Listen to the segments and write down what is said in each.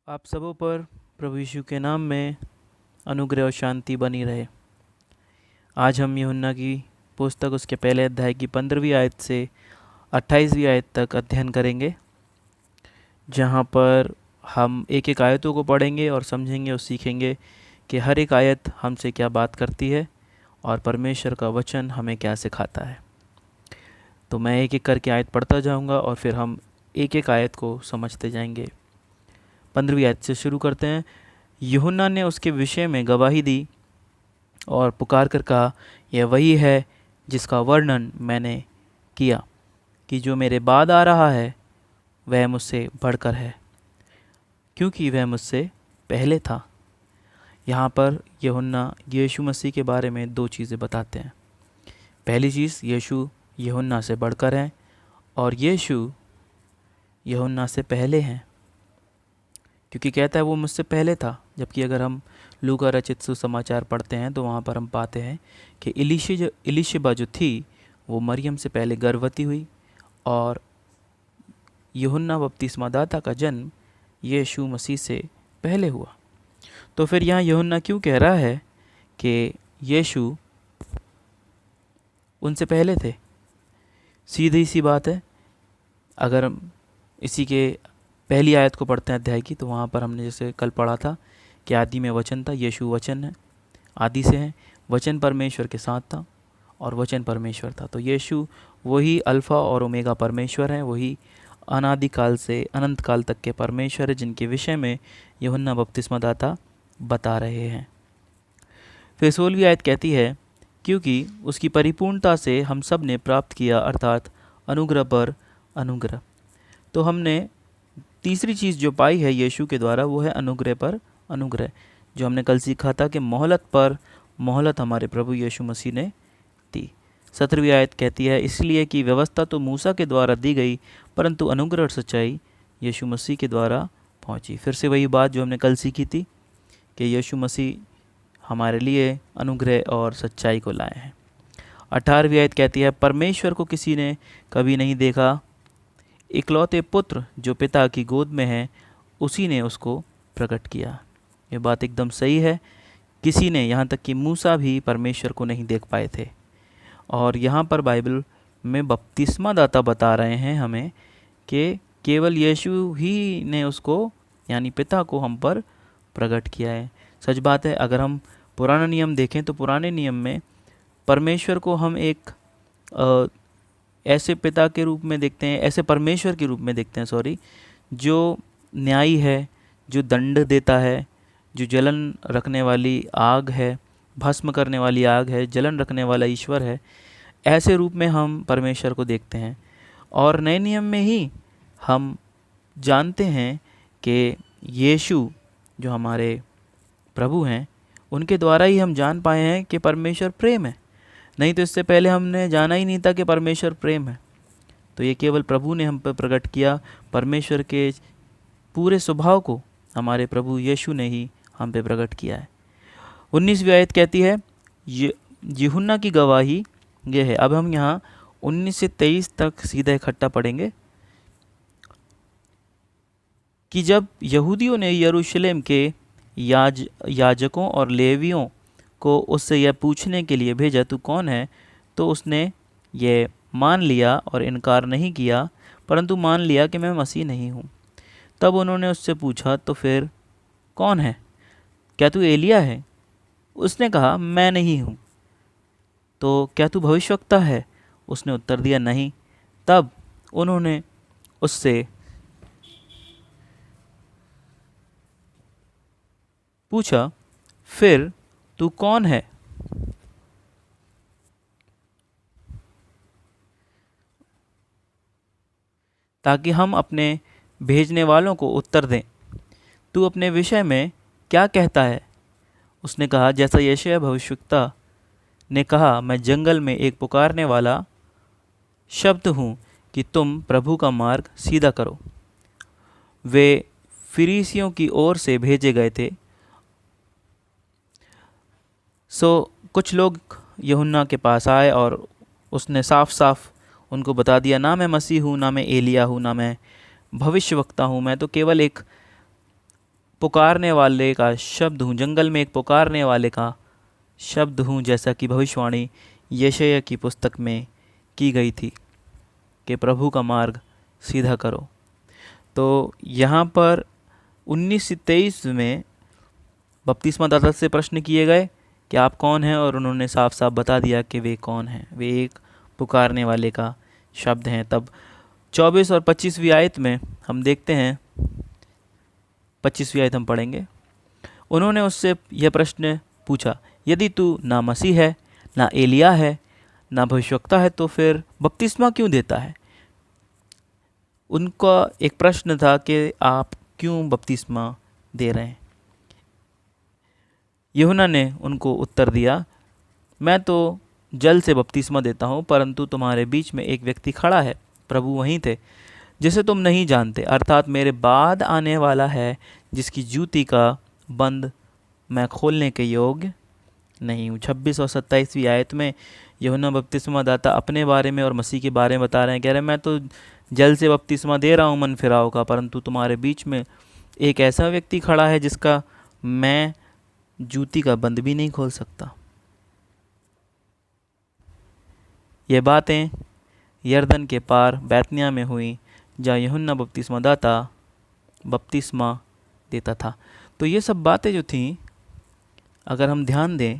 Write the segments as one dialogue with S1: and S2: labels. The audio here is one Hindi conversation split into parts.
S1: आप सबों पर प्रभु यीशु के नाम में अनुग्रह और शांति बनी रहे। आज हम यूहन्ना की पुस्तक उसके पहले अध्याय की 15वीं आयत से 28वीं आयत तक अध्ययन करेंगे, जहाँ पर हम एक एक आयतों को पढ़ेंगे और समझेंगे और सीखेंगे कि हर एक आयत हमसे क्या बात करती है और परमेश्वर का वचन हमें क्या सिखाता है। तो मैं एक एक करके आयत पढ़ता जाऊँगा और फिर हम एक एक आयत को समझते जाएंगे। 15वीं आयत से शुरू करते हैं। यूहन्ना ने उसके विषय में गवाही दी और पुकार कर कहा, यह वही है जिसका वर्णन मैंने किया कि जो मेरे बाद आ रहा है वह मुझसे बढ़कर है, क्योंकि वह मुझसे पहले था। यहाँ पर यूहन्ना यीशु मसीह के बारे में दो चीज़ें बताते हैं। पहली चीज़, यीशु यूहन्ना से बढ़कर है और यीशु यूहन्ना से पहले हैं, क्योंकि कहता है वो मुझसे पहले था। जबकि अगर हम लूका रचित सुसमाचार पढ़ते हैं तो वहाँ पर हम पाते हैं कि इलीशिबा जो थी वो मरियम से पहले गर्भवती हुई और यूहन्ना बपतिस्मादाता का जन्म यीशु मसीह से पहले हुआ। तो फिर यहाँ यूहन्ना क्यों कह रहा है कि यीशु उनसे पहले थे? सीधी सी बात है। अगर हम इसी के पहली आयत को पढ़ते हैं अध्याय की, तो वहाँ पर हमने जैसे कल पढ़ा था कि आदि में वचन था, यीशु वचन है, आदि से है, वचन परमेश्वर के साथ था और वचन परमेश्वर था। तो यीशु वही अल्फ़ा और ओमेगा परमेश्वर है, वही अनादिकाल से अनंत काल तक के परमेश्वर है, जिनके विषय में यूहन्ना बपतिस्मादाता बता रहे हैं। फिर 16वीं आयत कहती है, क्योंकि उसकी परिपूर्णता से हम सब ने प्राप्त किया, अर्थात अनुग्रह पर अनुग्रह। तो हमने तीसरी चीज़ जो पाई है यीशु के द्वारा वो है अनुग्रह पर अनुग्रह, जो हमने कल सीखा था कि मोहलत पर मोहलत हमारे प्रभु यीशु मसीह ने दी। 17वीं आयत कहती है, इसलिए कि व्यवस्था तो मूसा के द्वारा दी गई, परंतु अनुग्रह और सच्चाई यीशु मसीह के द्वारा पहुंची। फिर से वही बात जो हमने कल सीखी थी कि यीशु मसीह हमारे लिए अनुग्रह और सच्चाई को लाए हैं। 18वीं आयत कहती है, परमेश्वर को किसी ने कभी नहीं देखा, इकलौते पुत्र जो पिता की गोद में है उसी ने उसको प्रकट किया। ये बात एकदम सही है। किसी ने, यहाँ तक कि मूसा भी परमेश्वर को नहीं देख पाए थे। और यहाँ पर बाइबल में बपतिस्मादाता बता रहे हैं हमें कि केवल यीशु ही ने उसको, यानी पिता को, हम पर प्रकट किया है। सच बात है। अगर हम पुराना नियम देखें तो पुराने नियम में परमेश्वर को हम एक ऐसे पिता के रूप में देखते हैं, ऐसे परमेश्वर के रूप में देखते हैं, जो न्यायी है, जो दंड देता है, जो जलन रखने वाली आग है, भस्म करने वाली आग है, जलन रखने वाला ईश्वर है। ऐसे रूप में हम परमेश्वर को देखते हैं। और नए नियम में ही हम जानते हैं कि यीशु जो हमारे प्रभु हैं, उनके द्वारा ही हम जान पाए हैं कि परमेश्वर प्रेम है। नहीं तो इससे पहले हमने जाना ही नहीं था कि परमेश्वर प्रेम है। तो ये केवल प्रभु ने हम पर प्रकट किया। परमेश्वर के पूरे स्वभाव को हमारे प्रभु यीशु ने ही हम पे प्रकट किया है। 19वीं आयत कहती है, यूहन्ना की गवाही ये है। अब हम यहाँ 19 से 23 तक सीधा इकट्ठा पढ़ेंगे कि जब यहूदियों ने यरूशलेम के याजकों और लेवियों को उससे यह पूछने के लिए भेजा, तू कौन है, तो उसने ये मान लिया और इनकार नहीं किया, परंतु मान लिया कि मैं मसीह नहीं हूँ। तब उन्होंने उससे पूछा, तो फिर कौन है? क्या तू एलिया है? उसने कहा, मैं नहीं हूँ। तो क्या तू भविष्यवक्ता है? उसने उत्तर दिया, नहीं। तब उन्होंने उससे पूछा, फिर तू कौन है? ताकि हम अपने भेजने वालों को उत्तर दें। तू अपने विषय में क्या कहता है? उसने कहा, जैसा यशायाह भविष्यवक्ता ने कहा, मैं जंगल में एक पुकारने वाला शब्द हूँ कि तुम प्रभु का मार्ग सीधा करो। वे फरीसियों की ओर से भेजे गए थे। कुछ लोग यूहन्ना के पास आए और उसने साफ साफ उनको बता दिया, ना मैं मसीह हूँ, ना मैं एलिया हूँ, ना मैं भविष्यवक्ता हूँ, मैं तो केवल एक पुकारने वाले का शब्द हूँ, जंगल में एक पुकारने वाले का शब्द हूँ, जैसा कि भविष्यवाणी यशायाह की पुस्तक में की गई थी कि प्रभु का मार्ग सीधा करो। तो यहाँ पर 19 से 23 में बपतिस्मा दाता से प्रश्न किए गए कि आप कौन हैं, और उन्होंने साफ साफ बता दिया कि वे कौन हैं, वे एक पुकारने वाले का शब्द हैं। तब 24 और 25वीं आयत में हम देखते हैं, 25वीं आयत हम पढ़ेंगे। उन्होंने उससे यह प्रश्न पूछा, यदि तू ना मसीह है, ना एलिया है, ना भविष्यवक्ता है, तो फिर बपतिस्मा क्यों देता है? उनका एक प्रश्न था कि आप क्यों बपतिस्मा दे रहे हैं। यूहन्ना ने उनको उत्तर दिया, मैं तो जल से बपतिस्मा देता हूँ, परंतु तुम्हारे बीच में एक व्यक्ति खड़ा है, प्रभु वहीं थे, जिसे तुम नहीं जानते, अर्थात मेरे बाद आने वाला है, जिसकी जूती का बंद मैं खोलने के योग्य नहीं हूँ। 26 और 27वीं आयत में यूहन्ना बपतिस्मा दाता अपने बारे में और मसीह के बारे में बता रहे हैं। कह रहे हैं, मैं तो जल से बपतिस्मा दे रहा हूँ मन फिराव का, परंतु तुम्हारे बीच में एक ऐसा व्यक्ति खड़ा है जिसका मैं जूती का बंद भी नहीं खोल सकता। ये बातें यरदन के पार बैतनिया में हुई, जहाँ यूहन्ना बपतिस्मा दाता बपतिस्मा देता था। तो ये सब बातें जो थीं, अगर हम ध्यान दें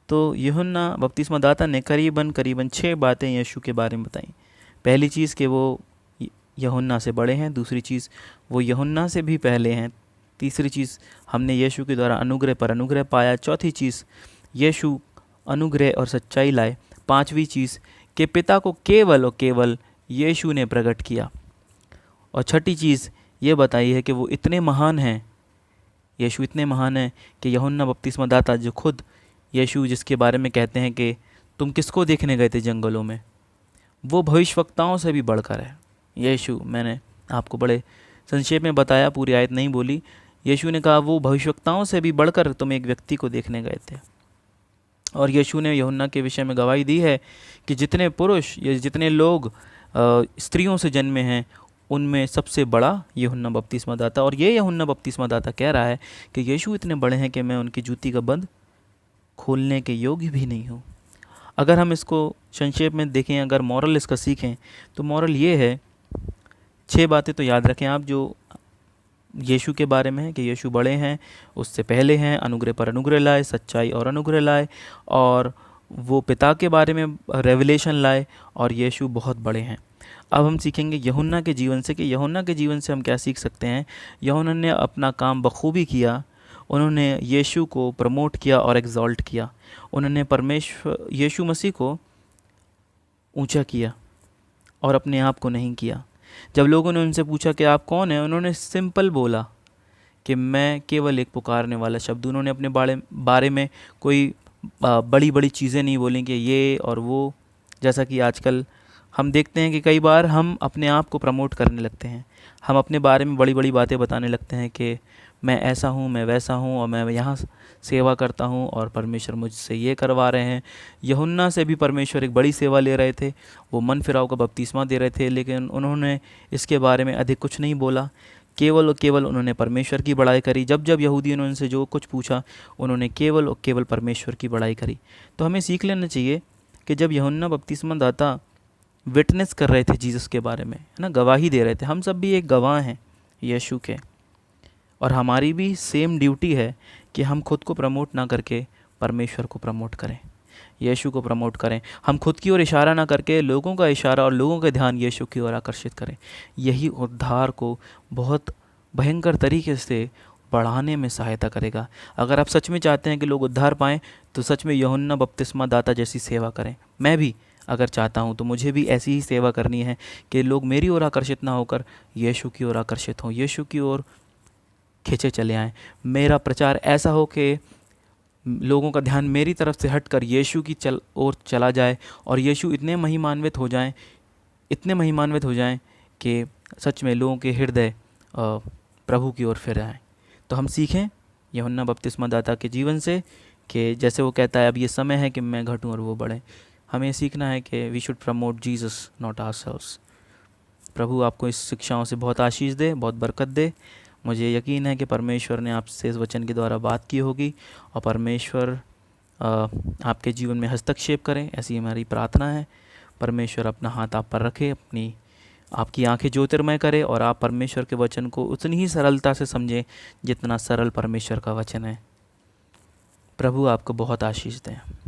S1: तो यूहन्ना बपतिस्मा दाता ने करीबन 6 बातें यीशु के बारे में बताई। पहली चीज़ कि वो यूहन्ना से बड़े हैं, दूसरी चीज़ वो यूहन्ना से भी पहले हैं, तीसरी चीज़ हमने यीशु के द्वारा अनुग्रह पर अनुग्रह पाया, चौथी चीज़ यीशु अनुग्रह और सच्चाई लाए, पांचवी चीज़ कि पिता को केवल और केवल यीशु ने प्रकट किया, और छठी चीज़ ये बताई है कि वो इतने महान हैं, यीशु इतने महान हैं कि यूहन्ना बपतिस्मा दाता जो खुद यीशु जिसके बारे में कहते हैं कि तुम किसको देखने गए थे जंगलों में, वो भविष्यवक्ताओं से भी बढ़कर है। यीशु, मैंने आपको बड़े संक्षेप में बताया, पूरी आयत नहीं बोली। यीशु ने कहा वो भविष्यवक्ताओं से भी बढ़कर तुम एक व्यक्ति को देखने गए थे। और यीशु ने यूहन्ना के विषय में गवाही दी है कि जितने पुरुष या जितने लोग स्त्रियों से जन्मे हैं, उनमें सबसे बड़ा यूहन्ना बपतिस्मा दाता। और ये यूहन्ना बपतिस्मा दाता कह रहा है कि यीशु इतने बड़े हैं कि मैं उनकी जूती का बंद खोलने के योग्य भी नहीं हूँ। अगर हम इसको संक्षेप में देखें, अगर मॉरल इसका सीखें, तो मॉरल ये है, 6 बातें तो याद रखें आप जो यीशु के बारे में है कि यीशु बड़े हैं, उससे पहले हैं, अनुग्रह पर अनुग्रह लाए, सच्चाई और अनुग्रह लाए, और वो पिता के बारे में रेवलेशन लाए, और यीशु बहुत बड़े हैं। अब हम सीखेंगे यूहन्ना के जीवन से कि यूहन्ना के जीवन से हम क्या सीख सकते हैं। यूहन्ना ने अपना काम बखूबी किया, उन्होंने यीशु को प्रमोट किया और एग्जॉल्ट किया, उन्होंने परमेश्वर यीशु मसीह को ऊंचा किया और अपने आप को नहीं किया। जब लोगों ने उनसे पूछा कि आप कौन हैं, उन्होंने सिंपल बोला कि मैं केवल एक पुकारने वाला शब्द। उन्होंने अपने बारे में कोई बड़ी बड़ी चीज़ें नहीं बोली कि ये और वो, जैसा कि आजकल हम देखते हैं कि कई बार हम अपने आप को प्रमोट करने लगते हैं, हम अपने बारे में बड़ी बड़ी बातें बताने लगते हैं कि मैं ऐसा हूँ, मैं वैसा हूँ, और मैं यहाँ सेवा करता हूँ और परमेश्वर मुझसे ये करवा रहे हैं। यूहन्ना से भी परमेश्वर एक बड़ी सेवा ले रहे थे, वो मन फिराव का बपतिस्मा दे रहे थे, लेकिन उन्होंने इसके बारे में अधिक कुछ नहीं बोला, केवल और केवल उन्होंने परमेश्वर की बड़ाई करी। जब जब यहूदियों ने उनसे जो कुछ पूछा, उन्होंने केवल और केवल परमेश्वर की बड़ाई करी। तो हमें सीख लेना चाहिए कि जब यूहन्ना बपतिस्मा दाता विटनेस कर रहे थे जीसस के बारे में, है ना, गवाही दे रहे थे, हम सब भी एक गवाह हैं यीशु के, और हमारी भी सेम ड्यूटी है कि हम खुद को प्रमोट ना करके परमेश्वर को प्रमोट करें, यीशु को प्रमोट करें। हम खुद की ओर इशारा ना करके लोगों का इशारा और लोगों का ध्यान यीशु की ओर आकर्षित करें। यही उद्धार को बहुत भयंकर तरीके से बढ़ाने में सहायता करेगा। अगर आप सच में चाहते हैं कि लोग उद्धार पाएँ, तो सच में यूहन्ना बपतिस्मा दाता जैसी सेवा करें। मैं भी अगर चाहता हूँ तो मुझे भी ऐसी ही सेवा करनी है कि लोग मेरी ओर आकर्षित ना होकर यीशु की ओर आकर्षित हों, यीशु की ओर खींचे चले आएँ। मेरा प्रचार ऐसा हो कि लोगों का ध्यान मेरी तरफ से हटकर यीशु की ओर चला जाए, और यीशु इतने महिमान्वित हो जाएं, इतने महिमान्वित हो जाएं कि सच में लोगों के हृदय प्रभु की ओर फिर आएँ। तो हम सीखें यूहन्ना बपतिस्मा दाता के जीवन से कि जैसे वो कहता है, अब ये समय है कि मैं घटूं और वो बढ़े। हमें सीखना है कि we should promote Jesus, not ourselves. प्रभु आपको इस शिक्षाओं से बहुत आशीष दे, बहुत बरकत दे। मुझे यकीन है कि परमेश्वर ने आपसे इस वचन के द्वारा बात की होगी और परमेश्वर आपके जीवन में हस्तक्षेप करें, ऐसी हमारी प्रार्थना है। परमेश्वर अपना हाथ आप पर रखे, आपकी आंखें ज्योतिर्मय करे और आप परमेश्वर के वचन को उतनी ही सरलता से समझें जितना सरल परमेश्वर का वचन है। प्रभु आपको बहुत आशीष दें।